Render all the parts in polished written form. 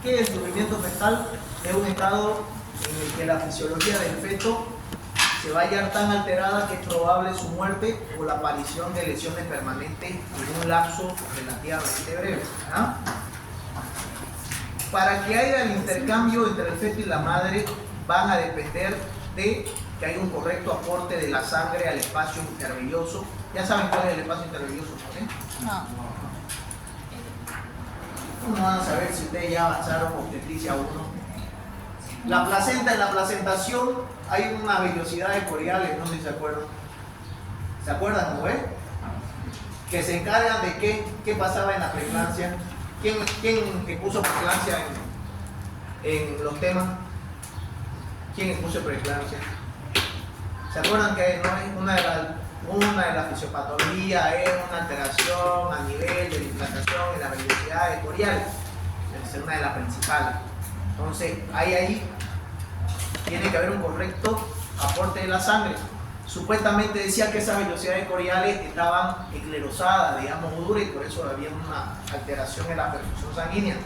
¿Qué es el sufrimiento fetal? Es un estado en el que la fisiología del feto se va a hallar tan alterada que es probable su muerte o la aparición de lesiones permanentes en un lapso relativamente breve. ¿Ah? Para que haya el intercambio entre el feto y la madre, van a depender de que haya un correcto aporte de la sangre al espacio intervelloso. ¿Ya saben cuál es el espacio intervelloso? No. No van a saber si ustedes ya avanzaron obstetricia 1. La placenta, en la placentación hay unas vellosidades coriales, no sé si se acuerdan. ¿Se acuerdan, no? Que se encargan de qué pasaba en la preeclampsia. ¿Quién expuso preeclampsia en los temas? ¿Quién expuso preeclampsia? ¿Se acuerdan que no es una de las fisiopatologías es una alteración a nivel de la implantación en las vellosidades coriales? Es una de las principales. Entonces, ahí tiene que haber un correcto aporte de la sangre. Supuestamente decía que esas vellosidades coriales estaban esclerosadas, digamos, duras, y por eso había una alteración en la perfusión sanguínea.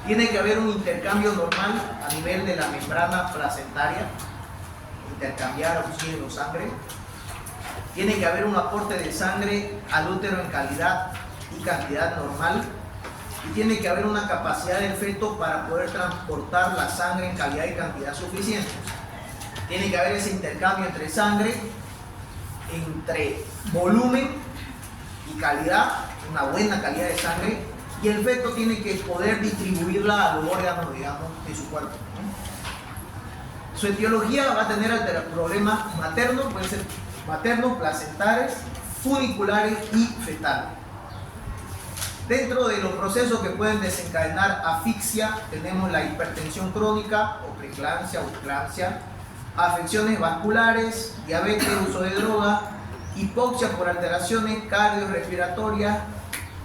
Tiene que haber un intercambio normal a nivel de la membrana placentaria, intercambiar oxígeno sangre. Tiene que haber un aporte de sangre al útero en calidad y cantidad normal. Y tiene que haber una capacidad del feto para poder transportar la sangre en calidad y cantidad suficientes. Tiene que haber ese intercambio entre sangre, entre volumen y calidad, una buena calidad de sangre, y el feto tiene que poder distribuirla a los órganos, digamos, de su cuerpo. Su etiología va a tener problemas maternos, puede ser maternos, placentares, funiculares y fetales. Dentro de los procesos que pueden desencadenar asfixia, tenemos la hipertensión crónica o preeclampsia o eclampsia, afecciones vasculares, diabetes, uso de droga, hipoxia por alteraciones cardiorrespiratorias,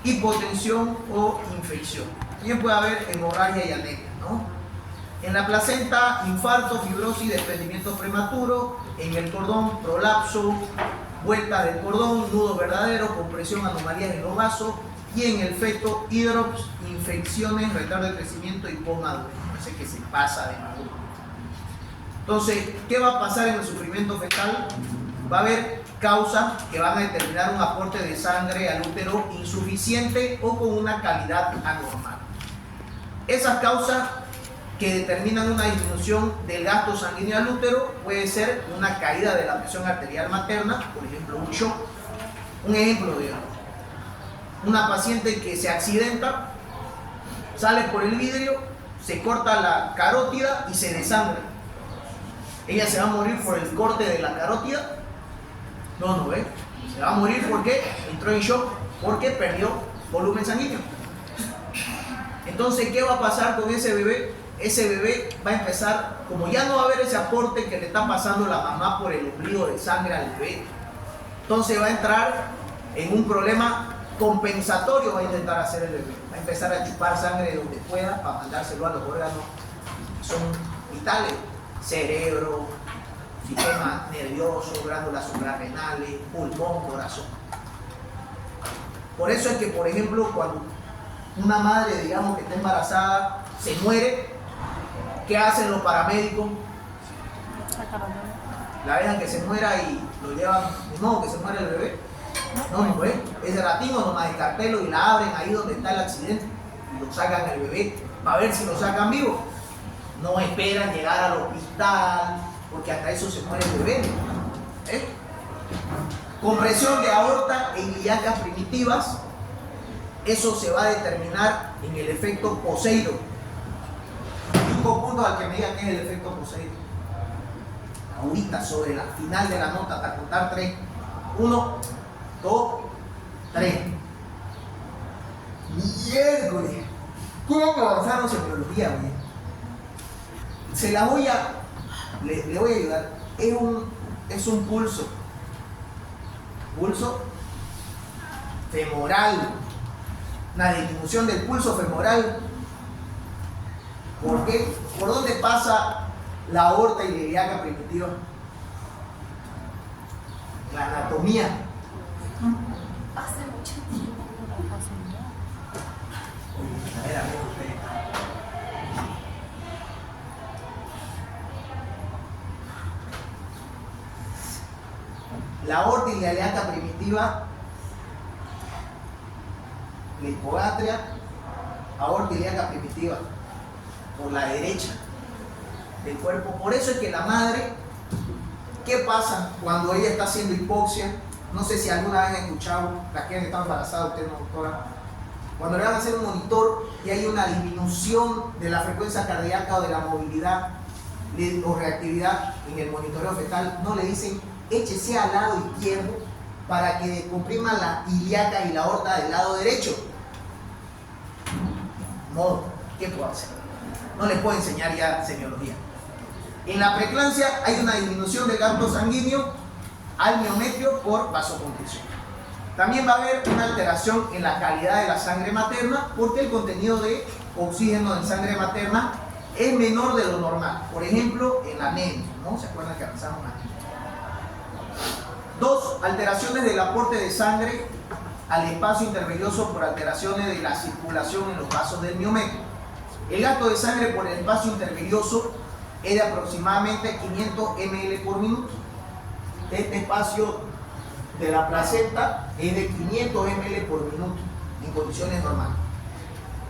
hipotensión o infección. También puede haber hemorragia y anemia, ¿no? En la placenta, infarto, fibrosis, desprendimiento prematuro. En el cordón, prolapso, vuelta del cordón, nudo verdadero, compresión, anomalías en los vasos. Y en el feto, hidrops, infecciones, retardo de crecimiento y pomadura. Parece que se pasa de maduro. Entonces, ¿qué va a pasar en el sufrimiento fetal? Va a haber causas que van a determinar un aporte de sangre al útero insuficiente o con una calidad anormal. Esas causas que determinan una disminución del gasto sanguíneo al útero puede ser una caída de la presión arterial materna, por ejemplo, un shock. Un ejemplo, digamos, una paciente que se accidenta, sale por el vidrio, se corta la carótida y se desangra. Ella se va a morir por el corte de la carótida. No, se va a morir porque entró en shock, porque perdió volumen sanguíneo. Entonces, ¿qué va a pasar con ese bebé? Ese bebé va a empezar, como ya no va a haber ese aporte que le está pasando la mamá por el ombligo de sangre al bebé, entonces va a entrar en un problema compensatorio, va a intentar hacer el bebé. Va a empezar a chupar sangre de donde pueda para mandárselo a los órganos que son vitales: cerebro, sistema nervioso, glándulas suprarrenales, pulmón, corazón. Por eso es que, por ejemplo, cuando una madre, digamos, que está embarazada, se muere, ¿qué hacen los paramédicos? La dejan que se muera y lo llevan, no, que se muera el bebé. No, ese ratito nomás descartelo y la abren ahí donde está el accidente y lo sacan al bebé para ver si lo sacan vivo. No esperan llegar al hospital, porque hasta eso se muere el bebé. Compresión de aorta en ilíacas primitivas, eso se va a determinar en el efecto Poseidon. 5 puntos al que me digan qué es el efecto Poseidon. Ahorita, sobre la final de la nota, hasta contar 3. 1, 2, 3. Miércoles. ¿Cómo avanzaron semiología, güey? Se la voy a... Le voy a ayudar. Es un pulso. Pulso femoral. Una disminución del pulso femoral. ¿Por qué? ¿Por dónde pasa la aorta y la ilíaca primitiva? La anatomía. Hace mucho tiempo. A ver, la aorta ilíaca primitiva, la hipoatria, aorta ilíaca primitiva, por la derecha del cuerpo. Por eso es que la madre, ¿qué pasa cuando ella está haciendo hipoxia? No sé si alguna vez han escuchado, las que han estado embarazadas, usted no, doctora, cuando le van a hacer un monitor y hay una disminución de la frecuencia cardíaca o de la movilidad o reactividad en el monitoreo fetal, no le dicen échese al lado izquierdo para que comprima la ilíaca y la aorta del lado derecho. No, ¿qué puedo hacer? No les puedo enseñar ya semiología. En la preeclampsia hay una disminución del gasto sanguíneo al miometrio por vasoconstricción. También va a haber una alteración en la calidad de la sangre materna porque el contenido de oxígeno en sangre materna es menor de lo normal. Por ejemplo, en la anemia, ¿no? ¿Se acuerdan que avanzamos aquí? 2. Alteraciones del aporte de sangre al espacio intervenoso por alteraciones de la circulación en los vasos del miometrio. El gasto de sangre por el espacio intervenoso es de aproximadamente 500 ml por minuto. Este espacio de la placenta es de 500 ml por minuto en condiciones normales.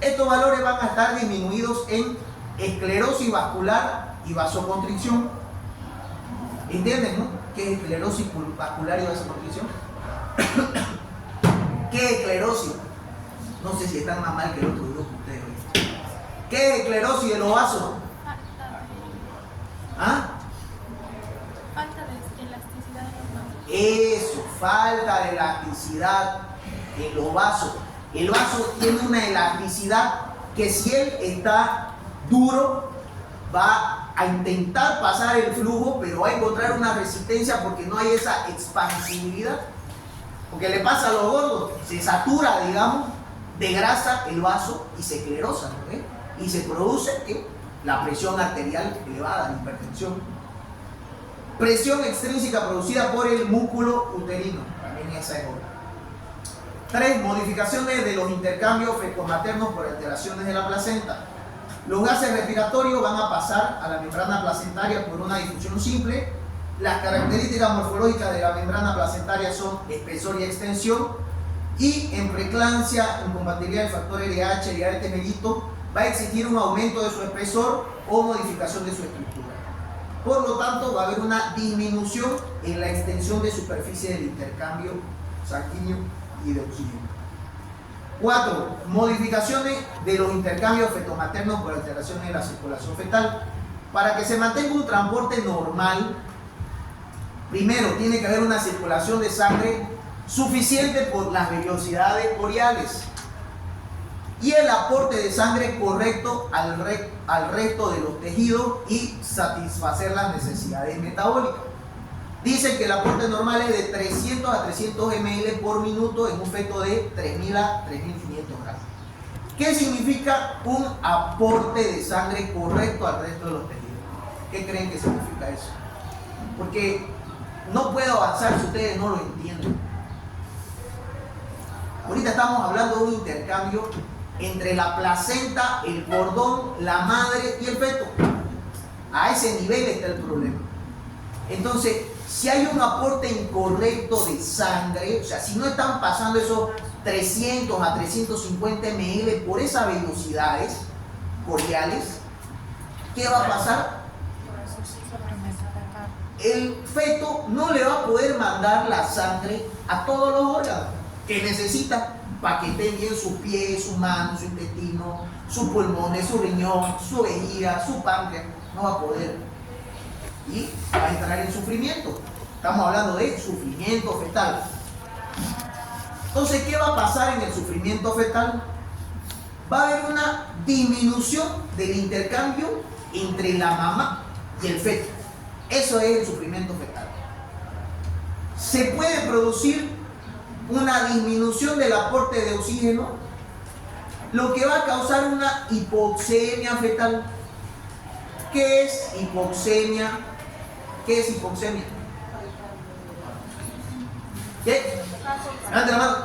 Estos valores van a estar disminuidos en esclerosis vascular y vasoconstricción. ¿Entienden, no? ¿Qué es esclerosis vascular y vasoconstricción? ¿Qué es esclerosis? No sé si están más mal que el otro grupo ustedes. ¿Qué es esclerosis de los vasos? ¿Ah? Falta de elasticidad en los vasos. Eso, falta de elasticidad en los vasos. El vaso tiene una elasticidad que si él está duro, va a intentar pasar el flujo, pero va a encontrar una resistencia porque no hay esa expansibilidad. Porque le pasa a los gordos, se satura, digamos, de grasa el vaso y se esclerosa, ¿no? Y se produce ¿qué? La presión arterial elevada, la hipertensión. Presión extrínseca producida por el músculo uterino, también esa es otra. 3. Modificaciones de los intercambios fecomaternos por alteraciones de la placenta. Los gases respiratorios van a pasar a la membrana placentaria por una difusión simple. Las características morfológicas de la membrana placentaria son espesor y extensión. Y en preeclampsia, incompatibilidad del factor LH y diabetes mellitus, va a existir un aumento de su espesor o modificación de su estructura. Por lo tanto, va a haber una disminución en la extensión de superficie del intercambio sanguíneo y de oxígeno. 4. Modificaciones de los intercambios fetomaternos por alteraciones de la circulación fetal. Para que se mantenga un transporte normal, primero tiene que haber una circulación de sangre suficiente por las velocidades coriales y el aporte de sangre correcto al resto de los tejidos y satisfacer las necesidades metabólicas. Dice que el aporte normal es de 300 a 300 ml por minuto en un feto de 3.000 a 3.500 gramos. ¿Qué significa un aporte de sangre correcto al resto de los tejidos? ¿Qué creen que significa eso? Porque no puedo avanzar si ustedes no lo entienden. Ahorita estamos hablando de un intercambio entre la placenta, el cordón, la madre y el feto. A ese nivel está el problema. Entonces, si hay un aporte incorrecto de sangre, o sea, si no están pasando esos 300 a 350 ml por esas velocidades coriales, ¿qué va a pasar? El feto no le va a poder mandar la sangre a todos los órganos que necesita para que estén bien sus pies, sus manos, su intestino, sus pulmones, su riñón, su vejiga, su páncreas. No va a poder. Y va a entrar en sufrimiento. Estamos hablando de sufrimiento fetal. Entonces, ¿qué va a pasar en el sufrimiento fetal? Va a haber una disminución del intercambio entre la mamá y el feto. Eso es el sufrimiento fetal. Se puede producir una disminución del aporte de oxígeno, lo que va a causar una hipoxemia fetal. ¿Qué es hipoxemia? ¿Qué es hipoxemia? ¿Qué? Levante la mano.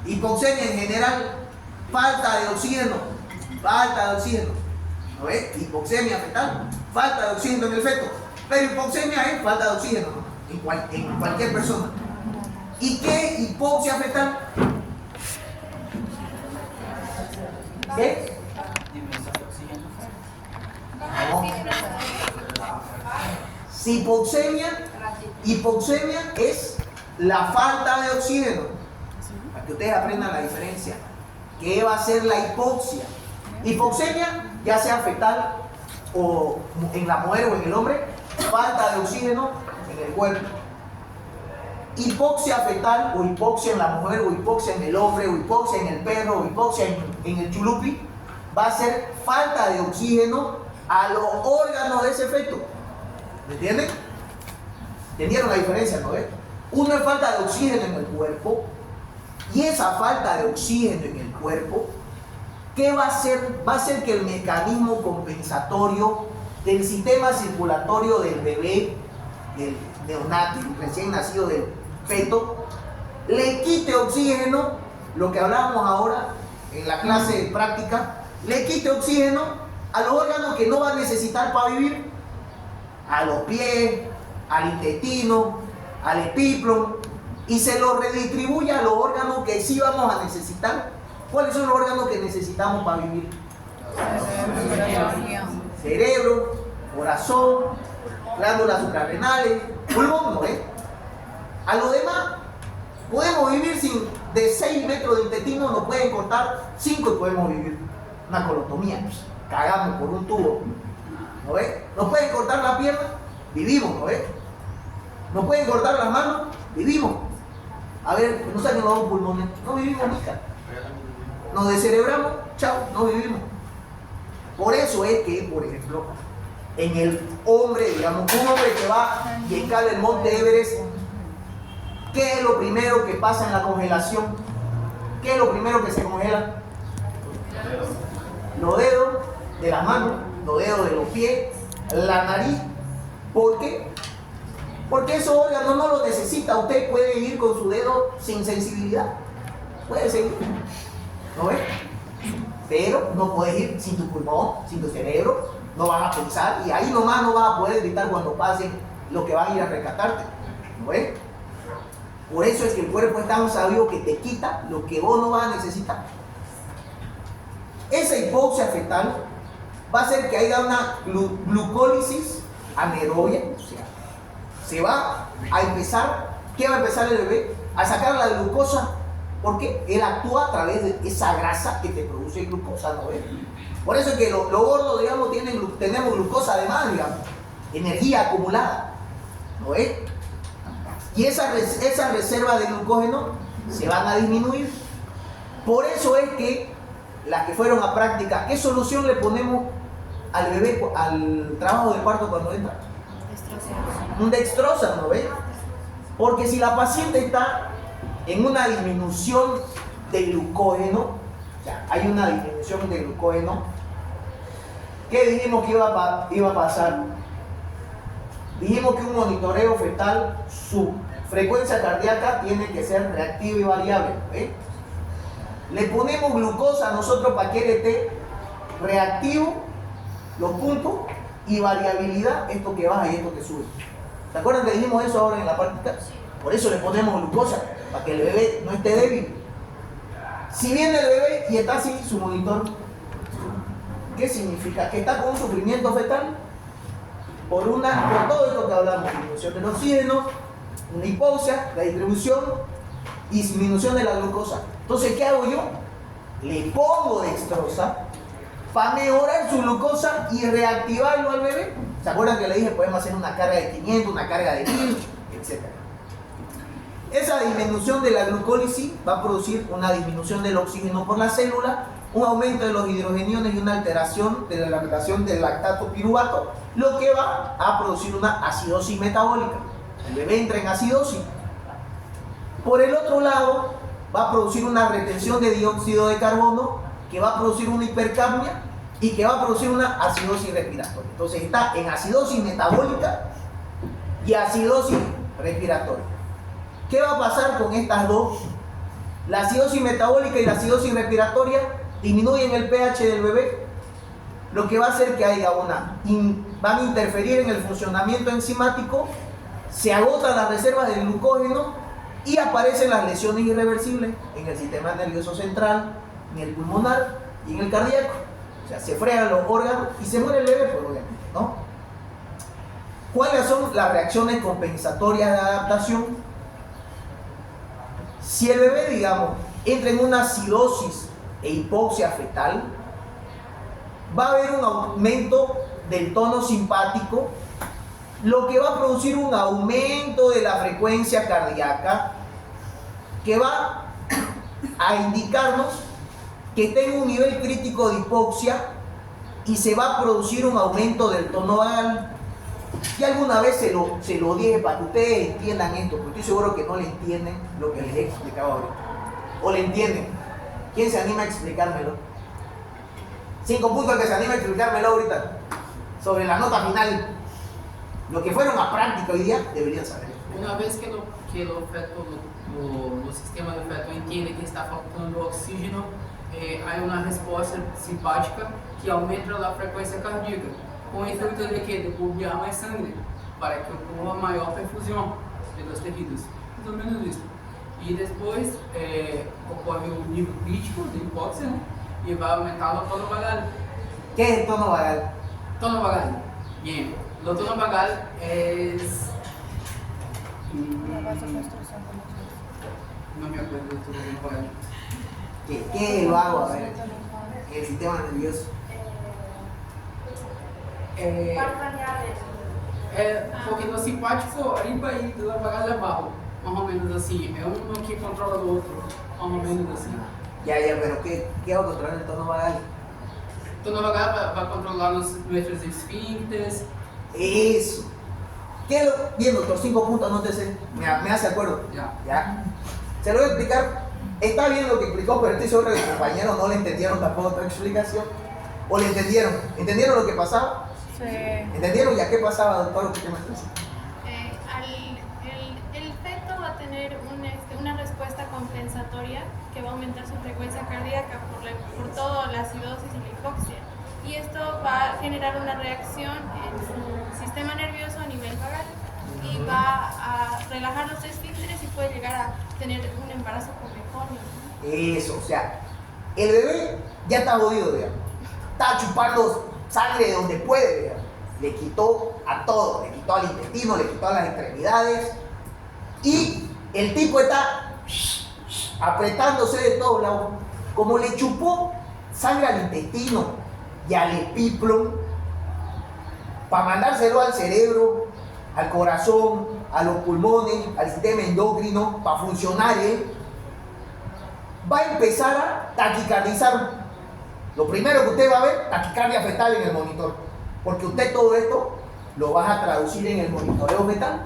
Hipoxemia en general, falta de oxígeno. Falta de oxígeno. ¿No ves? Hipoxemia fetal, falta de oxígeno en el feto. Pero hipoxemia es falta de oxígeno, ¿no? En cualquier persona. ¿Y qué hipoxia fetal? ¿Qué? No. Si hipoxemia es la falta de oxígeno. Para que ustedes aprendan la diferencia. ¿Qué va a ser la hipoxia? Hipoxemia, ya sea fetal o en la mujer o en el hombre, falta de oxígeno en el cuerpo. Hipoxia fetal o hipoxia en la mujer o hipoxia en el hombre o hipoxia en el perro o hipoxia en el chulupi, va a ser falta de oxígeno a los órganos de ese feto. ¿Me entienden? ¿Entendieron la diferencia, no es? Uno es falta de oxígeno en el cuerpo, y esa falta de oxígeno en el cuerpo, ¿qué va a hacer? Va a hacer que el mecanismo compensatorio del sistema circulatorio del bebé, del neonato, recién nacido del feto, le quite oxígeno, lo que hablábamos ahora en la clase de práctica, le quite oxígeno a los órganos que no va a necesitar para vivir, a los pies, al intestino, al epíplon, y se lo redistribuye a los órganos que sí vamos a necesitar. ¿Cuáles son los órganos que necesitamos para vivir? Cerebro, corazón, glándulas suprarrenales, pulmón, ¿no es? A lo demás, podemos vivir sin de 6 metros de intestino, nos pueden cortar 5 y podemos vivir. Una colotomía, cagamos por un tubo, ¿no ves? Nos pueden cortar la pierna, vivimos, ¿no ves? Nos pueden cortar las manos, vivimos. A ver, no saben los pulmones, no vivimos nunca. Nos descerebramos, chao, no vivimos. Por eso es que, por ejemplo, en el hombre, digamos, un hombre que va y escala el monte Everest, ¿qué es lo primero que pasa en la congelación? ¿Qué es lo primero que se congela? Los dedos de las manos, los dedos de los pies, la nariz. ¿Por qué? Porque esos órganos no los necesita. Usted puede ir con su dedo sin sensibilidad. Puede seguir. ¿No ves? Pero no puedes ir sin tu pulmón, sin tu cerebro. No vas a pensar y ahí nomás no vas a poder evitar cuando pasen lo que van a ir a rescatarte. ¿No ves? Por eso es que el cuerpo es tan sabio que te quita lo que vos no vas a necesitar. Esa hipoxia fetal va a hacer que haya una glucólisis anaerobia, o sea, se va a empezar, ¿qué va a empezar el bebé? A sacar la glucosa, porque él actúa a través de esa grasa que te produce glucosa, ¿no ves? Por eso es que los gordos, digamos, tenemos glucosa además, digamos, energía acumulada, ¿no ves? Y esas reservas de glucógeno se van a disminuir. Por eso es que las que fueron a práctica, ¿qué solución le ponemos al bebé, al trabajo de parto cuando entra? Un dextrosa, ¿no ves? Porque si la paciente está en una disminución de glucógeno, o sea, hay una disminución de glucógeno, ¿qué dijimos que iba a pasar? Dijimos que un monitoreo fetal, su frecuencia cardíaca tiene que ser reactiva y variable, ¿ves? Le ponemos glucosa a nosotros para que él esté reactivo, los puntos, y variabilidad, esto que baja y esto que sube. ¿Se acuerdan que dijimos eso ahora en la práctica? Por eso le ponemos glucosa, para que el bebé no esté débil. Si viene el bebé y está así, su monitor, ¿qué significa? Que está con un sufrimiento fetal por todo esto que hablamos: disminución del oxígeno, una hipoxia, la distribución y disminución de la glucosa. Entonces, ¿qué hago yo? Le pongo dextrosa para mejorar su glucosa y reactivarlo al bebé. ¿Se acuerdan que le dije? Podemos hacer una carga de 500, una carga de 1000, etc. Esa disminución de la glucólisis va a producir una disminución del oxígeno por la célula, un aumento de los hidrogeniones y una alteración de la relación del lactato piruvato, lo que va a producir una acidosis metabólica. El bebé entra en acidosis. Por el otro lado, va a producir una retención de dióxido de carbono, que va a producir una hipercapnia y que va a producir una acidosis respiratoria. Entonces está en acidosis metabólica y acidosis respiratoria. ¿Qué va a pasar con estas dos? La acidosis metabólica y la acidosis respiratoria disminuyen el pH del bebé, lo que va a hacer que haya una van a interferir en el funcionamiento enzimático, se agotan las reservas de glucógeno y aparecen las lesiones irreversibles en el sistema nervioso central, en el pulmonar y en el cardíaco. O sea, se fregan los órganos y se muere el bebé, por obviamente, ¿no? ¿Cuáles son las reacciones compensatorias de adaptación? Si el bebé, digamos, entra en una acidosis e hipoxia fetal, va a haber un aumento del tono simpático, lo que va a producir un aumento de la frecuencia cardíaca que va a indicarnos que está en un nivel crítico de hipoxia y se va a producir un aumento del tono vagal. Y alguna vez se lo dije para que ustedes entiendan esto, porque estoy seguro que no le entienden lo que les he explicado ahorita. ¿O le entienden? ¿Quién se anima a explicármelo? 5 puntos al que se anima a explicármelo ahorita. Sobre la nota final. Lo que fueron a práctica hoy día deberían saber. Una vez que o feto, o sistema do feto entende que está faltando oxígeno, há uma resposta simpática que aumenta a frequência cardíaca, com o intuito de que? De bombear mais sangue, para que ocorra maior perfusão pelos tecidos. Mais ou menos isso. E depois ocorre o nível crítico de hipóxia, né? E vai aumentar o tono vagal. ¿Qué es el tono vagal? Tono vagal. Bien. Lo tono vagal es... No me acuerdo de tono vagal. ¿Qué es el vago? A ver, el sistema nervioso. Porque no simpático, arriba e do vagal abaixo. Mais ou menos assim. É um que controla o outro. Mais ou menos assim. Ya, pero ¿qué va a controlar el tono vagal? O tono vagal vai controlar nuestros esfínteres. Eso. Bien, doctor, 5 puntos, anótese. Me hace acuerdo. Ya. Se lo voy a explicar. Está bien lo que explicó, pero estoy seguro que los compañeros no le entendieron tampoco otra explicación. ¿O le entendieron? ¿Entendieron lo que pasaba? Sí. ¿Entendieron ya qué pasaba, doctor? ¿Qué me está diciendo? El feto va a tener una respuesta compensatoria que va a aumentar su frecuencia cardíaca por toda la acidosis y la hipoxia. Y esto va a generar una reacción en su sistema nervioso a nivel vagal y va a relajar los esfínteres y puede llegar a tener un embarazo con meconio. Eso, o sea, el bebé ya está jodido, digamos. Está chupando sangre de donde puede, digamos. Le quitó a todo, le quitó al intestino, le quitó a las extremidades. Y el tipo está apretándose de todos lados. Como le chupó sangre al intestino y al epíplon, para mandárselo al cerebro, al corazón, a los pulmones, al sistema endocrino, para funcionar él, va a empezar a taquicardizar. Lo primero que usted va a ver, taquicardia fetal en el monitor, porque usted todo esto lo va a traducir en el monitoreo fetal.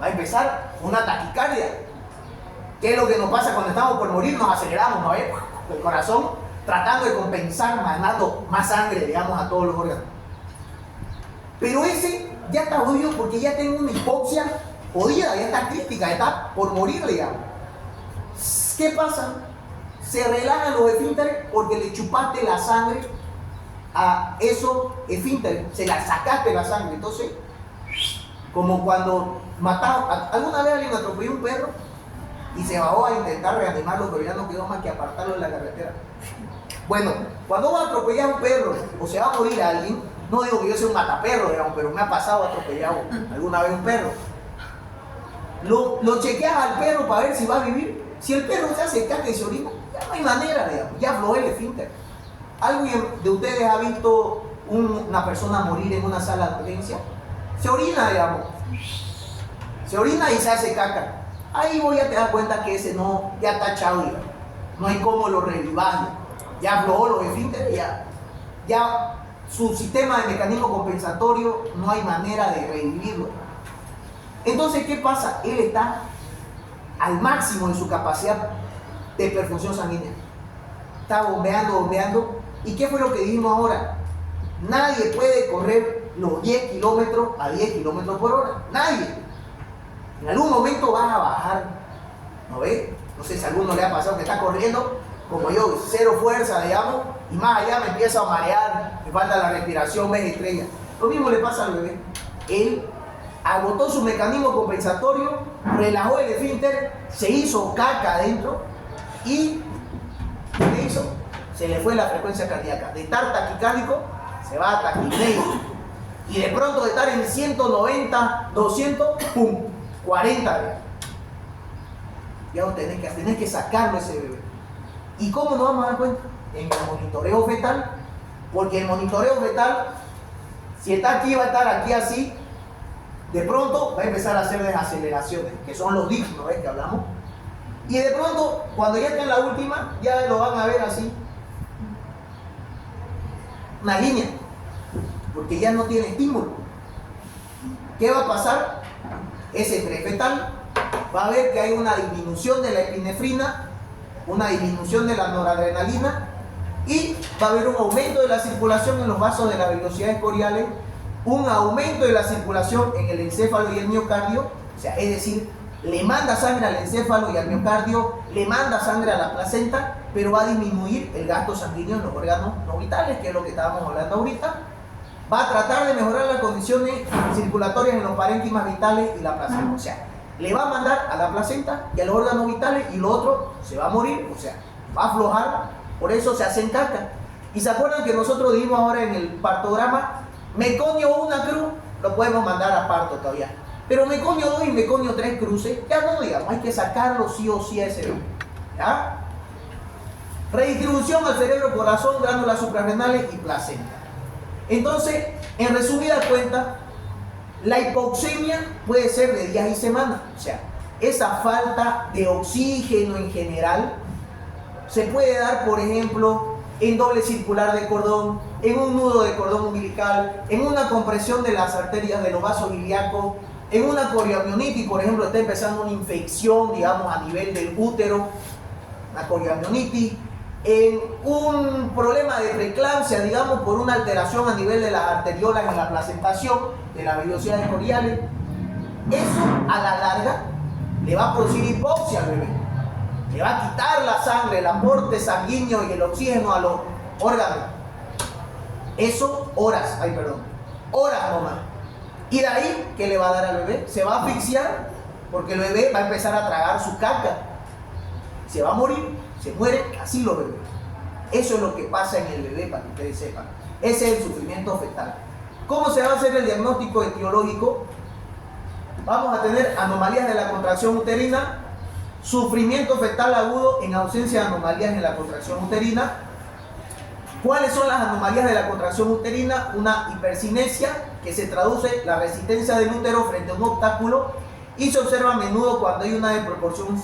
Va a empezar una taquicardia. ¿Qué es lo que nos pasa cuando estamos por morir? Nos aceleramos, ¿no? El corazón tratando de compensar, mandando más sangre, digamos, a todos los órganos. Pero ese ya está jodido porque ya tiene una hipoxia jodida, ya está crítica, ya está por morir, digamos. ¿Qué pasa? Se relajan los esfínteres porque le chupaste la sangre a esos esfínteres, se la sacaste la sangre. Entonces, como cuando mataron, alguna vez alguien atropelló un perro y se bajó a intentar reanimarlo, pero ya no quedó más que apartarlo de la carretera. Bueno, cuando va a atropellar un perro o se va a morir alguien, no digo que yo sea un mataperro, digamos, pero me ha pasado atropellado alguna vez un perro. Lo chequeas al perro para ver si va a vivir. Si el perro se hace caca y se orina, ya no hay manera, digamos, ya aflojó el esfínter. ¿Alguien de ustedes ha visto una persona morir en una sala de urgencia? Se orina, digamos. Se orina y se hace caca. Ahí voy a te dar cuenta que ese no, ya está echado, digamos. No hay cómo lo revivir. Ya aflojó los esfínteres, ya su sistema de mecanismo compensatorio no hay manera de revivirlo. Entonces, ¿qué pasa? Él está al máximo de su capacidad de perfusión sanguínea. Está bombeando. ¿Y qué fue lo que dijimos ahora? Nadie puede correr los 10 kilómetros a 10 kilómetros por hora. Nadie. En algún momento vas a bajar. ¿No ves? No sé si a alguno le ha pasado que está corriendo, como yo, cero fuerza, digamos, y más allá me empiezo a marear, me falta la respiración, ves estrella. Lo mismo le pasa al bebé. Él agotó su mecanismo compensatorio, relajó el esfínter, se hizo caca adentro y ¿qué hizo? Se le fue la frecuencia cardíaca. De estar taquicárdico se va a taquipneico. Y de pronto de estar en 190, 200, ¡pum! 40. Ya tenés que sacarlo ese bebé. ¿Y cómo nos vamos a dar cuenta? En el monitoreo fetal. Porque el monitoreo fetal, si está aquí, va a estar aquí así. De pronto va a empezar a hacer desaceleraciones, que son los dips, ¿no ves que hablamos? Y de pronto, cuando ya está en la última, ya lo van a ver así. Una línea. Porque ya no tiene estímulo. ¿Qué va a pasar? Ese prefetal va a ver que hay una disminución de la epinefrina, una disminución de la noradrenalina y va a haber un aumento de la circulación en los vasos de las velocidades coriales, un aumento de la circulación en el encéfalo y el miocardio, o sea, es decir, le manda sangre al encéfalo y al miocardio, le manda sangre a la placenta, pero va a disminuir el gasto sanguíneo en los órganos no vitales, que es lo que estábamos hablando ahorita. Va a tratar de mejorar las condiciones circulatorias en los parénquimas vitales y la placenta. O sea, le va a mandar a la placenta y a los órganos vitales y lo otro se va a morir, o sea, va a aflojar, por eso se hacen caca. Y se acuerdan que nosotros dijimos ahora en el partograma, meconio 1 cruz, lo podemos mandar a parto todavía. Pero meconio 2 y meconio 3 cruces, ya no digamos, hay que sacarlo sí o sí a ese bebé. ¿Ya? Redistribución al cerebro, corazón, glándulas suprarrenales y placenta. Entonces, en resumida cuenta, la hipoxemia puede ser de días y semanas. O sea, esa falta de oxígeno en general se puede dar, por ejemplo, en doble circular de cordón, en un nudo de cordón umbilical, en una compresión de las arterias de los vasos ilíacos, en una corioamionitis, por ejemplo, está empezando una infección, digamos, a nivel del útero, una corioamionitis, en un problema de preeclampsia, digamos, por una alteración a nivel de las arteriolas en la placentación de las velocidades coriales. Eso a la larga le va a producir hipoxia al bebé, le va a quitar la sangre, el aporte sanguíneo y el oxígeno a los órganos. Eso horas nomás. Y de ahí, ¿qué le va a dar al bebé? Se va a asfixiar porque el bebé va a empezar a tragar su caca, se va a morir. Se muere así los bebés. Eso es lo que pasa en el bebé, para que ustedes sepan. Ese es el sufrimiento fetal. ¿Cómo se va a hacer el diagnóstico etiológico? Vamos a tener anomalías de la contracción uterina, sufrimiento fetal agudo en ausencia de anomalías en la contracción uterina. ¿Cuáles son las anomalías de la contracción uterina? Una hipercinesia, que se traduce la resistencia del útero frente a un obstáculo, y se observa a menudo cuando hay una desproporción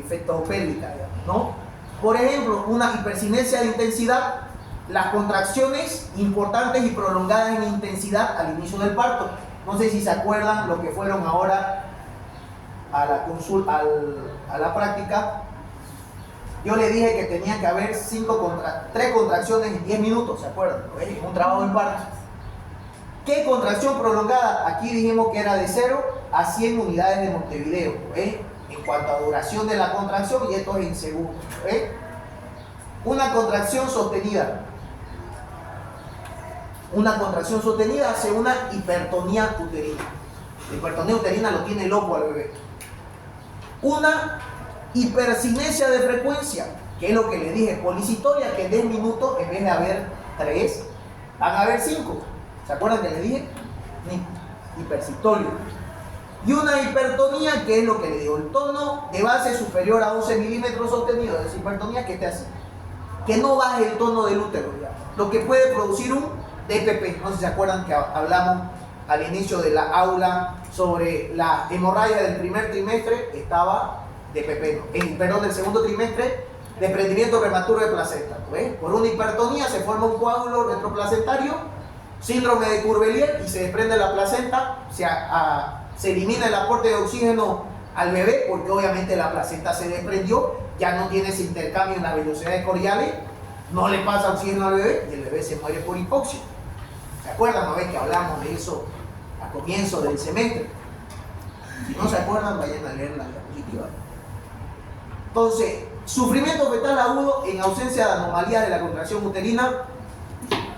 fetopélvica, ¿no? Por ejemplo, una hipercinesia de intensidad, las contracciones importantes y prolongadas en intensidad al inicio del parto. No sé si se acuerdan lo que fueron ahora a la consulta, a la práctica. Yo le dije que tenía que haber 3 contracciones en 10 minutos, ¿se acuerdan? En un trabajo de parto. ¿Qué contracción prolongada? Aquí dijimos que era de 0 a 100 unidades de Montevideo, en cuanto a duración de la contracción, y esto es en segundos. Una contracción sostenida. Una contracción sostenida hace una hipertonía uterina. La hipertonía uterina lo tiene loco al bebé. Una hipercinesia de frecuencia, que es lo que le dije, policitoria, que en 10 minutos, en vez de haber 3, van a haber 5. ¿Se acuerdan que le dije? Hipercitorio. Y una hipertonía, que es lo que le digo, el tono de base superior a 11 milímetros sostenido, es hipertonía que esté así, que no baje el tono del útero, digamos. Lo que puede producir un DPP. No sé si se acuerdan que hablamos al inicio de la aula sobre la hemorragia del primer trimestre, estaba DPP, perdón, del segundo trimestre, desprendimiento prematuro de placenta. ¿Ves? Por una hipertonía se forma un coágulo retroplacentario, síndrome de Curbelier, y se desprende la placenta, se elimina el aporte de oxígeno al bebé, porque obviamente la placenta se desprendió, ya no tiene ese intercambio en las velocidades coriales, no le pasa oxígeno al bebé y el bebé se muere por hipoxia. ¿Se acuerdan? ¿No ves que hablamos de eso a comienzo del semestre? Si no se acuerdan, vayan a leer la diapositiva. Entonces, sufrimiento fetal agudo en ausencia de anomalías de la contracción uterina.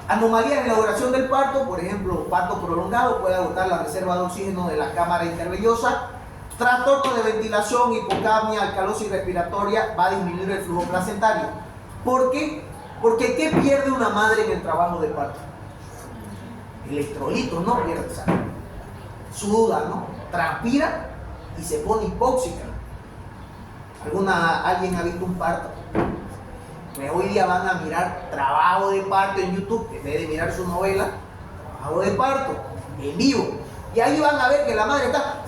Anomalías en la duración del parto, por ejemplo, parto prolongado puede agotar la reserva de oxígeno de la cámara intervellosa. Trastorno de ventilación, hipocapnia, alcalosis respiratoria, va a disminuir el flujo placentario. ¿Por qué? Porque ¿qué pierde una madre en el trabajo de parto? Electrolitos, no pierde sangre. Suda, ¿no? Transpira y se pone hipóxica. ¿Alguien ha visto un parto? Hoy día van a mirar trabajo de parto en YouTube, en vez de mirar su novela, trabajo de parto, en vivo. Y ahí van a ver que la madre está...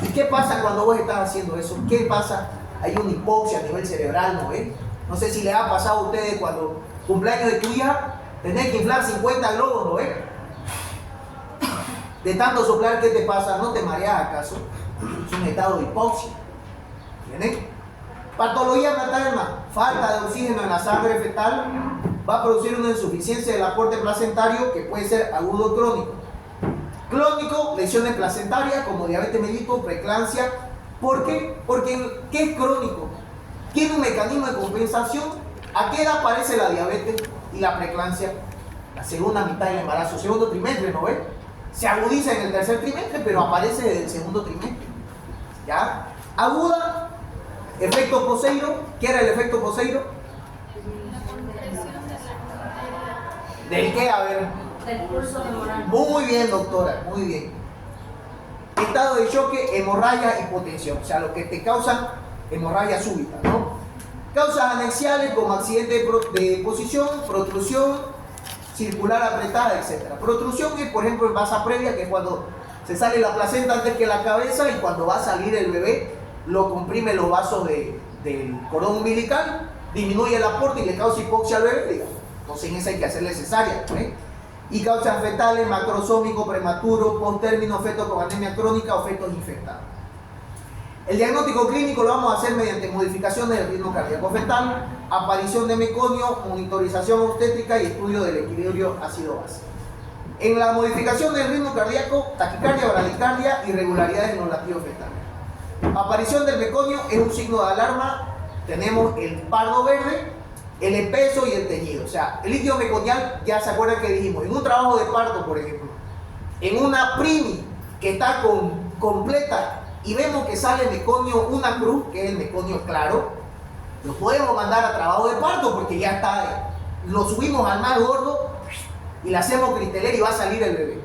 ¿Y qué pasa cuando vos estás haciendo eso? ¿Qué pasa? Hay una hipoxia a nivel cerebral, ¿no ves? No sé si les ha pasado a ustedes cuando cumpleaños de tu hija, tenés que inflar 50 globos, ¿no ves? De tanto soplar, ¿qué te pasa? ¿No te mareas acaso? Es un estado de hipoxia. ¿Entienden? Patología materna, falta de oxígeno en la sangre fetal, va a producir una insuficiencia del aporte placentario que puede ser agudo o crónico. Crónico, lesiones placentarias como diabetes mellitus, preeclampsia. ¿Por qué? Porque ¿qué es crónico? Tiene un mecanismo de compensación. ¿A qué edad aparece la diabetes y la preeclampsia? La segunda mitad del embarazo, segundo trimestre, ¿no ves? Se agudiza en el tercer trimestre, pero aparece desde el segundo trimestre. ¿Ya? Aguda, efecto Poseiro. ¿Qué era el efecto Poseiro? La compresión de la... ¿Del qué? A ver. Del pulso femoral. Muy bien, doctora, muy bien. Estado de choque, hemorragia, hipotensión. O sea, lo que te causan hemorragia súbita, ¿no? Causas anexiales como accidente de posición, protrusión circular apretada, etc. Protrusión es, por ejemplo, en vasa previa, que es cuando se sale la placenta antes que la cabeza y cuando va a salir el bebé, lo comprime los vasos del cordón umbilical, disminuye el aporte y le causa hipoxia al bebé, digamos. Entonces en esa hay que hacerle cesárea, ¿eh? Y causas fetales, macrosómico, prematuro, post-término, feto con anemia crónica o fetos infectados. El diagnóstico clínico lo vamos a hacer mediante modificaciones del ritmo cardíaco fetal, aparición de meconio, monitorización obstétrica y estudio del equilibrio ácido-base. En la modificación del ritmo cardíaco, taquicardia, bradicardia, irregularidades en los latidos fetales. Aparición del meconio es un signo de alarma. Tenemos el pardo verde, el espeso y el teñido. O sea, el líquido meconial, ya se acuerdan que dijimos, en un trabajo de parto, por ejemplo, en una primi que está completa y vemos que sale meconio, una cruz, que es el meconio claro, lo podemos mandar a trabajo de parto porque ya está, lo subimos al más gordo y le hacemos criteler y va a salir el bebé.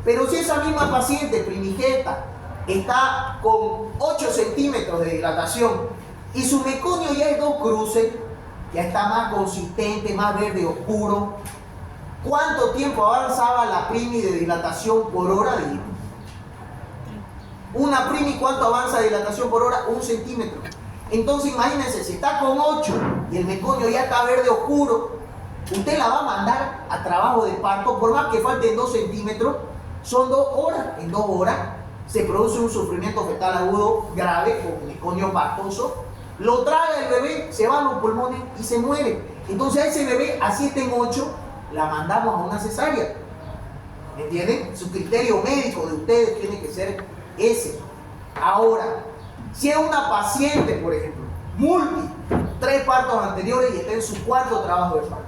Pero si esa misma paciente primigesta está con 8 centímetros de dilatación y su meconio ya es 2 cruces, ya está más consistente, más verde oscuro, ¿cuánto tiempo avanzaba la primi de dilatación por hora? Una primi, ¿cuánto avanza de dilatación por hora? 1 centímetro. Entonces imagínense, si está con 8 y el meconio ya está verde oscuro, usted la va a mandar a trabajo de parto, por más que falten 2 centímetros, son 2 horas. En 2 horas se produce un sufrimiento fetal agudo grave con meconio pastoso, lo traga el bebé, se va a los pulmones y se muere. Entonces a ese bebé, así está en 8, la mandamos a una cesárea. ¿Me entienden? Su criterio médico de ustedes tiene que ser ese. Ahora, si es una paciente, por ejemplo, multi, 3 partos anteriores y está en su 4º trabajo de parto,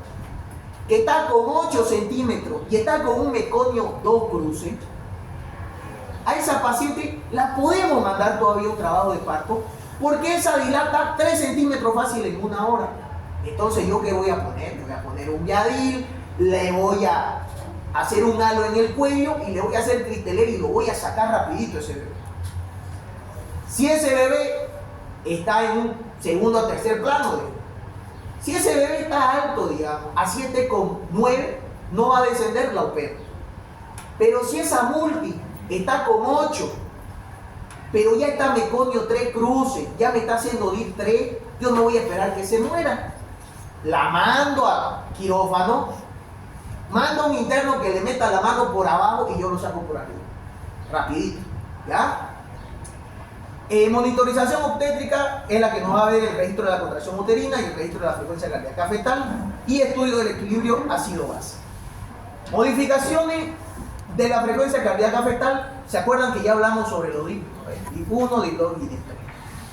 que está con 8 centímetros y está con un meconio 2 cruces, a esa paciente la podemos mandar todavía a un trabajo de parto porque esa dilata 3 centímetros fácil en 1 hora. Entonces, ¿yo qué voy a poner? Le voy a poner un viadil, le voy a hacer un halo en el cuello y le voy a hacer criteler y lo voy a sacar rapidito ese bebé. Si ese bebé está en un segundo o tercer plano, si ese bebé está alto, digamos, a 7,9, no va a descender, la opero. Pero si esa multi está con 8, pero ya está meconio 3 cruces, ya me está haciendo DIR 3, yo no voy a esperar que se muera. La mando a quirófano, mando a un interno que le meta la mano por abajo y yo lo saco por arriba. Rapidito, ¿ya? Monitorización obstétrica es la que nos va a ver el registro de la contracción uterina y el registro de la frecuencia cardíaca fetal y estudio del equilibrio ácido-base. Modificaciones de la frecuencia cardíaca fetal. ¿Se acuerdan que ya hablamos sobre los DIP? DIP 1, DIP 2 y DIP 3.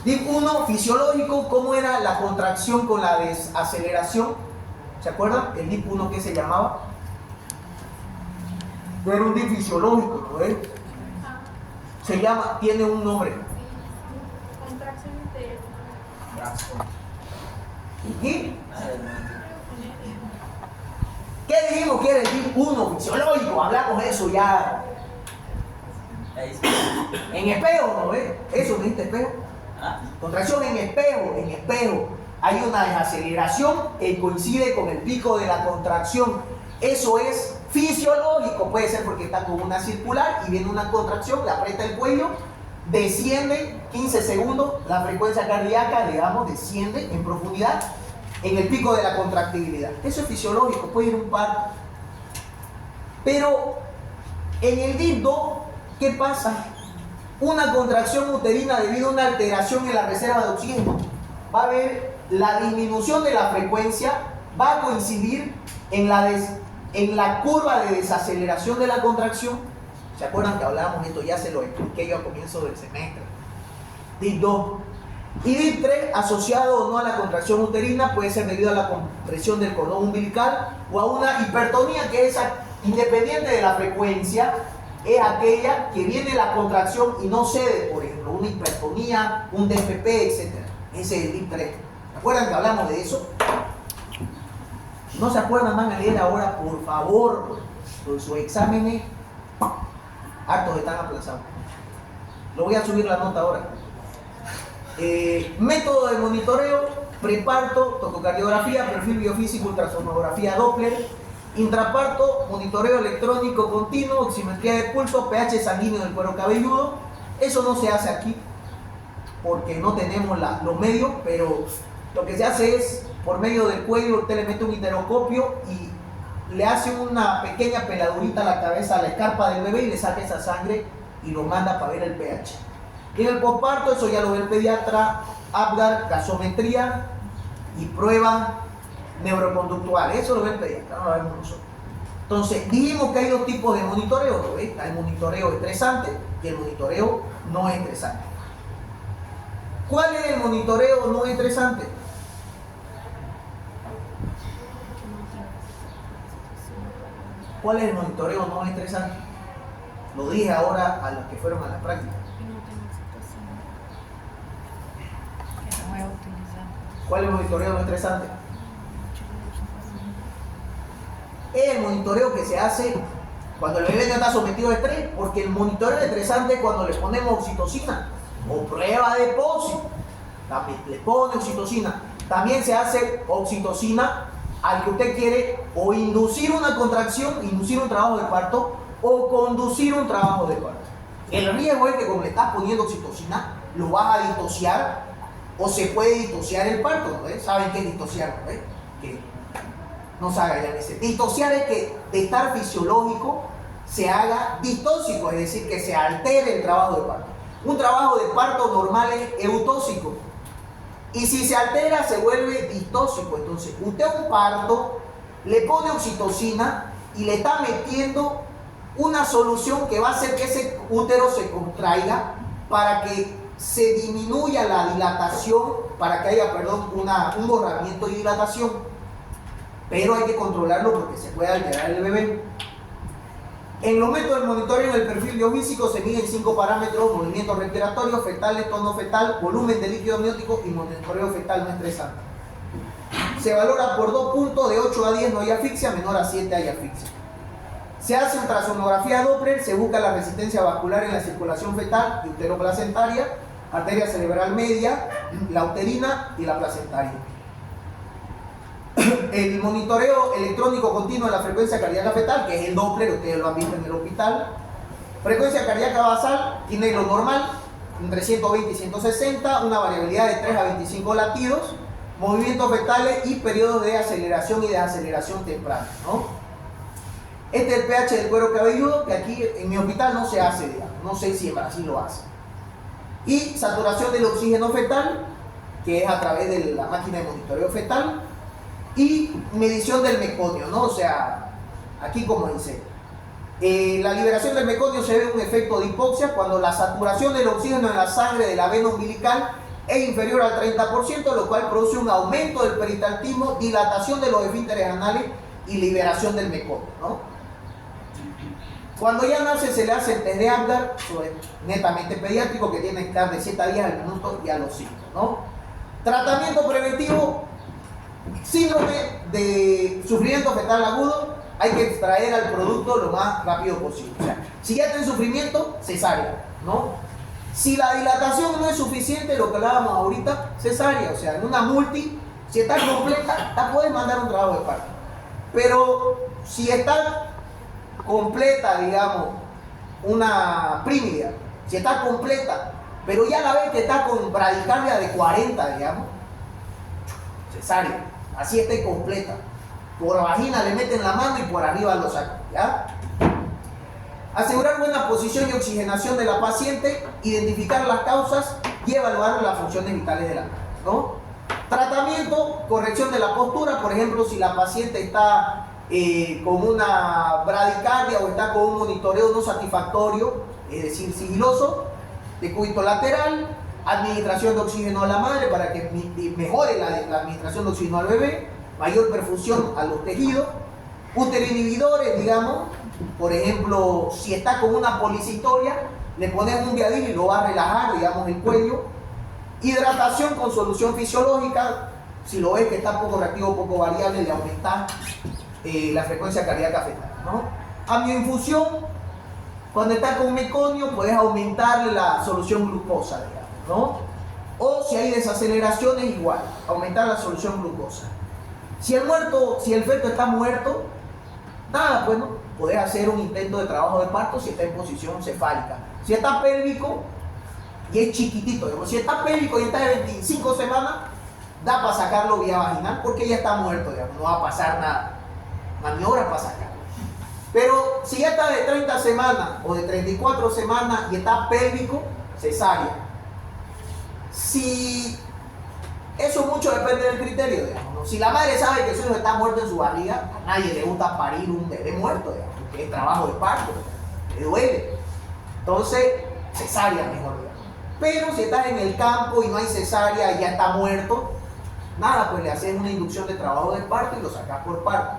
DIP 1, fisiológico, cómo era la contracción con la desaceleración. ¿Se acuerdan? El DIP 1, ¿qué se llamaba? No era un DIP fisiológico, ¿no es? Se llama, tiene un nombre. Contracciones de... ¿Y qué? ¿Qué dijimos que era el DIP 1 fisiológico? Hablamos de eso ya. En espejo, ¿no ves? Eso dijiste espejo. Contracción en espejo, en espejo. Hay una desaceleración que coincide con el pico de la contracción. Eso es fisiológico, puede ser porque está con una circular y viene una contracción, le aprieta el cuello, desciende 15 segundos, la frecuencia cardíaca, digamos, desciende en profundidad en el pico de la contractibilidad. Eso es fisiológico, puede ir un par. Pero en el DIP 2, ¿qué pasa? Una contracción uterina debido a una alteración en la reserva de oxígeno. Va a haber la disminución de la frecuencia, va a coincidir en la curva de desaceleración de la contracción. ¿Se acuerdan que hablábamos de esto? Ya se lo expliqué yo a comienzo del semestre. DIP 2. Y DIP 3, asociado o no a la contracción uterina, puede ser debido a la compresión del cordón umbilical o a una hipertonía, que es independiente de la frecuencia, es aquella que viene la contracción y no cede, por ejemplo, una hipertonía, un DPP, etc. Ese es el DIP 3. ¿Se acuerdan que hablamos de eso? No se acuerdan, van a leer ahora, por favor, por sus exámenes, hartos están aplazados. Lo voy a subir la nota ahora. Método de monitoreo: preparto, tococardiografía, perfil biofísico, ultrasonografía Doppler, intraparto, monitoreo electrónico continuo, oximetría de pulso, pH sanguíneo del cuero cabelludo. Eso no se hace aquí porque no tenemos los medios, pero lo que se hace es, por medio del cuello, usted le mete un iteroscopio y le hace una pequeña peladurita a la cabeza, a la escarpa del bebé, y le saca esa sangre y lo manda para ver el pH. Y en el posparto, eso ya lo ve el pediatra, Apgar, gasometría y prueba neuroconductual. Eso lo ve el pediatra, no lo vemos nosotros. Entonces, dijimos que hay dos tipos de monitoreo, ¿no ves? Hay monitoreo estresante y el monitoreo no estresante. ¿Cuál es el monitoreo no estresante? ¿Cuál es el monitoreo no estresante? Lo dije ahora a los que fueron a la práctica. ¿Cuál es el monitoreo no estresante? Es el monitoreo que se hace cuando el bebé no está sometido a estrés, porque el monitoreo estresante es cuando le ponemos oxitocina o prueba de depósito. También le pone oxitocina. También se hace oxitocina al que usted quiere o inducir una contracción, inducir un trabajo de parto o conducir un trabajo de parto. El riesgo es que como le estás poniendo oxitocina, lo vas a distociar o se puede distociar el parto, ¿no? ¿Saben qué es distociar? ¿No? Que no se haga ya ese. Distociar es que de estar fisiológico se haga distóxico, es decir, que se altere el trabajo de parto. Un trabajo de parto normal es eutóxico. Y si se altera, se vuelve distóxico. Entonces, usted a un parto le pone oxitocina y le está metiendo una solución que va a hacer que ese útero se contraiga para que se disminuya la dilatación, para que haya, un borramiento y dilatación. Pero hay que controlarlo porque se puede alterar el bebé. En los métodos de monitoreo del perfil biofísico se miden 5 parámetros: movimiento respiratorio, fetales, tono fetal, volumen de líquido amniótico y monitoreo fetal no estresante. Se valora por 2 puntos: de 8 a 10 no hay asfixia, menor a 7 hay asfixia. Se hace ultrasonografía Doppler, se busca la resistencia vascular en la circulación fetal y uteroplacentaria, arteria cerebral media, la uterina y la placentaria. El monitoreo electrónico continuo de la frecuencia cardíaca fetal, que es el Doppler, ustedes lo han visto en el hospital. Frecuencia cardíaca basal, tiene lo normal, entre 120 y 160, una variabilidad de 3 a 25 latidos, movimientos fetales y periodos de aceleración y desaceleración temprana, ¿no? Este es el pH del cuero cabelludo, que aquí en mi hospital no se hace, digamos. No sé si en Brasil lo hace. Y saturación del oxígeno fetal, que es a través de la máquina de monitoreo fetal. Y medición del meconio, ¿no? O sea, aquí como dice, la liberación del meconio se ve un efecto de hipoxia cuando la saturación del oxígeno en la sangre de la vena umbilical es inferior al 30%, lo cual produce un aumento del peristaltismo, dilatación de los esfínteres anales y liberación del meconio, ¿no? Cuando ya nace se le hace el test de Apgar, netamente pediátrico, que tiene que estar de 7 días al minuto y a los 5, ¿no? Tratamiento preventivo, síndrome de sufrimiento fetal agudo, hay que extraer al producto lo más rápido posible. O sea, si ya está en sufrimiento, cesárea, ¿no? Si la dilatación no es suficiente, lo que hablábamos ahorita, cesárea. O sea, en una multi, si está completa, la puedes mandar un trabajo de parto. Pero si está completa, digamos, una prímida, si está completa, pero ya la ves que está con bradicardia de 40, digamos, cesárea, así está completa. Por vagina le meten la mano y por arriba lo sacan, ¿ya? Asegurar buena posición y oxigenación de la paciente, identificar las causas y evaluar las funciones vitales de la madre, ¿no? Tratamiento, corrección de la postura, por ejemplo, si la paciente está con una bradicardia o está con un monitoreo no satisfactorio, es decir, sigiloso, decúbito lateral, administración de oxígeno a la madre para que mejore la administración de oxígeno al bebé, mayor perfusión a los tejidos, uteroinhibidores, digamos, por ejemplo, si está con una policitoria, le pones un Viadil y lo va a relajar, digamos, el cuello. Hidratación con solución fisiológica, si lo ves que está poco reactivo, poco variable, le aumentas la frecuencia cardíaca fetal, ¿no? Amioinfusión, cuando está con meconio, puedes aumentarle la solución glucosa, digamos, ¿no? O si hay desaceleraciones, igual, aumentar la solución glucosa. Si el feto está muerto, nada, pues no, podés hacer un intento de trabajo de parto si está en posición cefálica. Si está pélvico y es chiquitito, digamos, si está pélvico y está de 25 semanas, da para sacarlo vía vaginal porque ya está muerto, digamos, no va a pasar nada. Maniobra para sacarlo. Pero si ya está de 30 semanas o de 34 semanas y está pélvico, cesárea. Si eso mucho depende del criterio, digamos, ¿no? Si la madre sabe que su hijo está muerto en su barriga, a nadie le gusta parir un bebé muerto, digamos, porque es trabajo de parto, le duele. Entonces, cesárea mejor, digamos. Pero si estás en el campo y no hay cesárea y ya está muerto, nada, pues le haces una inducción de trabajo de parto y lo sacas por parto.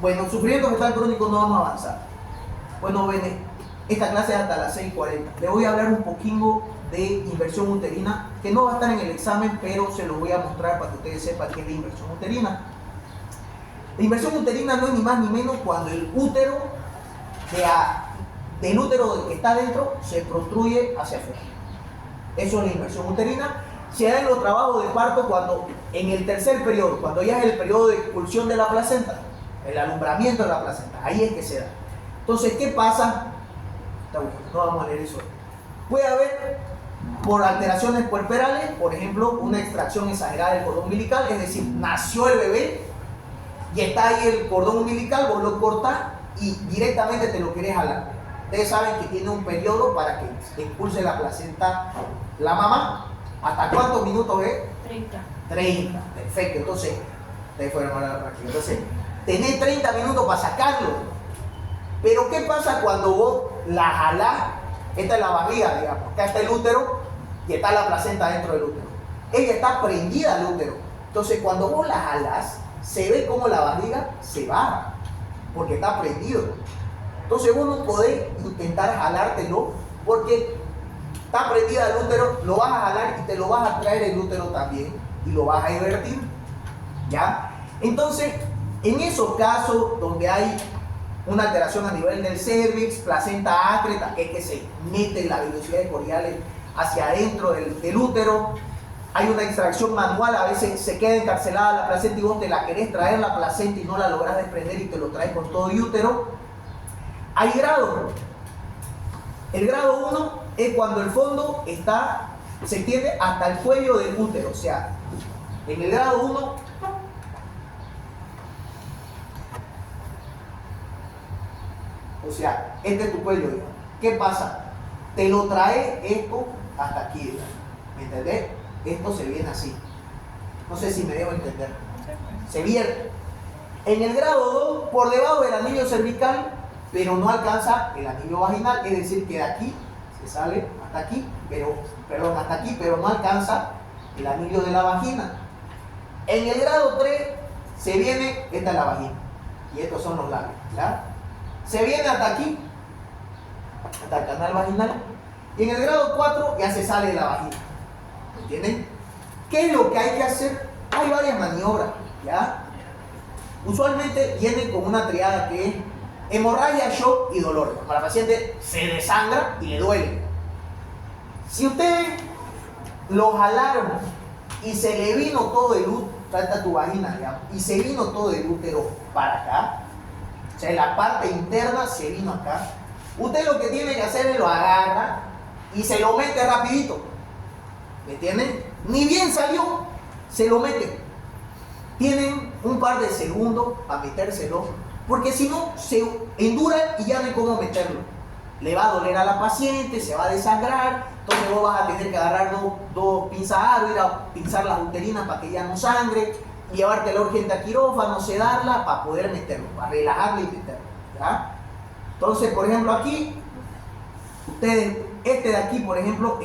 Bueno, sufrimiento fetal crónico no vamos a avanzar. Bueno, ven, esta clase es hasta las 6:40. Le voy a hablar un poquito de inversión uterina, que no va a estar en el examen, pero se lo voy a mostrar para que ustedes sepan qué es la inversión uterina. La inversión uterina no es ni más ni menos cuando el útero, del útero que está dentro, se protruye hacia afuera. Eso es la inversión uterina. Se da en los trabajos de parto cuando, en el tercer periodo, cuando ya es el periodo de expulsión de la placenta, el alumbramiento de la placenta, ahí es que se da. Entonces, ¿qué pasa? No vamos a leer eso. Puede haber, por alteraciones puerperales, por ejemplo, una extracción exagerada del cordón umbilical, es decir, nació el bebé y está ahí el cordón umbilical, vos lo cortás y directamente te lo querés jalar. Ustedes saben que tiene un periodo para que expulse la placenta la mamá. ¿Hasta cuántos minutos es? 30. 30, perfecto. Entonces, ustedes fueron a la práctica. Entonces, tenés 30 minutos para sacarlo. Pero ¿qué pasa cuando vos la jalás? Esta es la barriga, digamos. Acá está el útero y está la placenta dentro del útero. Ella está prendida al útero. Entonces, cuando vos la jalás, se ve como la barriga se baja, porque está prendido. Entonces, vos no podés intentar jalártelo, porque está prendida el útero, lo vas a jalar y te lo vas a traer el útero también, y lo vas a invertir, ¿ya? Entonces, en esos casos donde hay una alteración a nivel del cervix, placenta ácreta, es que se mete la velocidad coriales hacia adentro del útero, hay una extracción manual, a veces se queda encarcelada la placenta y vos te la querés traer la placenta y no la lográs desprender y te lo traes con todo y útero. Hay grados. El grado 1 es cuando el fondo se extiende hasta el cuello del útero, o sea, en el grado 1 o sea, este es tu cuello, digamos. ¿Qué pasa? Te lo trae esto hasta aquí, digamos. ¿Me entendés? Esto se viene así. No sé si me debo entender. Se vierte. En el grado 2, por debajo del anillo cervical, pero no alcanza el anillo vaginal, es decir, que de aquí que sale hasta aquí, perdón, hasta aquí, pero no alcanza el anillo de la vagina. En el grado 3 se viene, esta es la vagina, y estos son los labios, ¿ya? Se viene hasta aquí, hasta el canal vaginal, y en el grado 4 ya se sale de la vagina, ¿entienden? ¿Qué es lo que hay que hacer? Hay varias maniobras, ¿ya? Usualmente vienen con una triada que es hemorragia, shock y dolor. Cuando la paciente se desangra y le duele. Si ustedes lo jalaron y se le vino todo el útero, trata tu vagina, ¿ya? Y se vino todo el útero para acá, o sea, la parte interna se vino acá, usted lo que tiene que hacer es lo agarra y se lo mete rapidito, ¿me entienden? Ni bien salió, se lo mete. Tienen un par de segundos para metérselo, porque si no se endura y ya no hay cómo meterlo. Le va a doler a la paciente, se va a desangrar, entonces vos vas a tener que agarrar dos pinzas aro, ir a pinzar las uterinas para que ya no sangre, llevártela urgente a quirófano, sedarla para poder meterlo, para relajarla y meterlo, ¿ya? Entonces, por ejemplo, aquí, ustedes, este de aquí, por ejemplo,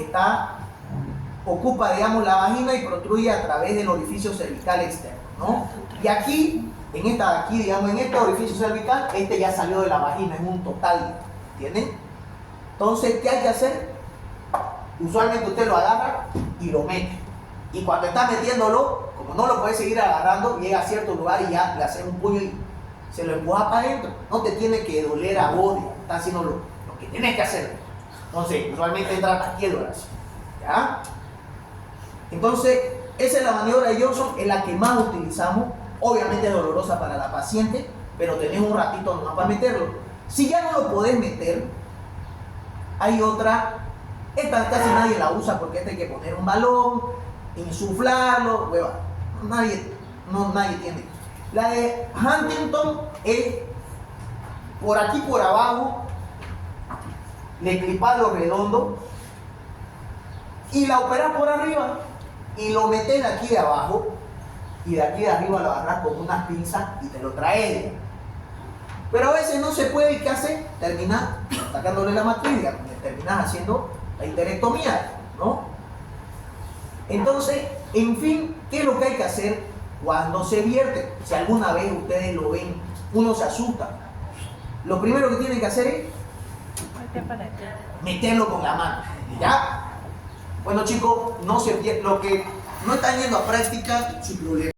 ocupa, digamos, la vagina y protruye a través del orificio cervical externo, ¿no? Y aquí, en esta de aquí, digamos, en este orificio cervical, este ya salió de la vagina, es un total, ¿entienden? Entonces, ¿qué hay que hacer? Usualmente usted lo agarra y lo mete. Y cuando está metiéndolo, como no lo puede seguir agarrando, llega a cierto lugar y ya le hace un puño y se lo empuja para adentro. No te tiene que doler a vos, está haciendo lo que tienes que hacer. Entonces, usualmente entra hasta aquí el brazo, ¿ya? Entonces, esa es la maniobra de Johnson, es la que más utilizamos. Obviamente es dolorosa para la paciente, pero tenés un ratito nomás para meterlo. Si ya no lo podés meter, hay otra. Esta casi nadie la usa porque esta hay que poner un balón, insuflarlo, hueva. Nadie tiene. La de Huntington es por aquí por abajo, le clipas lo redondo y la operas por arriba y lo metes de aquí de abajo y de aquí de arriba lo agarras con unas pinzas y te lo traes. Pero a veces no se puede, ¿y qué hace? Terminas sacándole la matriz, terminas haciendo la histerectomía, ¿no? Entonces, en fin, ¿qué es lo que hay que hacer cuando se vierte? Si alguna vez ustedes lo ven, uno se asusta. Lo primero que tienen que hacer es meterlo con la mano, ¿ya? Bueno, chicos, no se pierdan. Lo que no están yendo a práctica, su problema.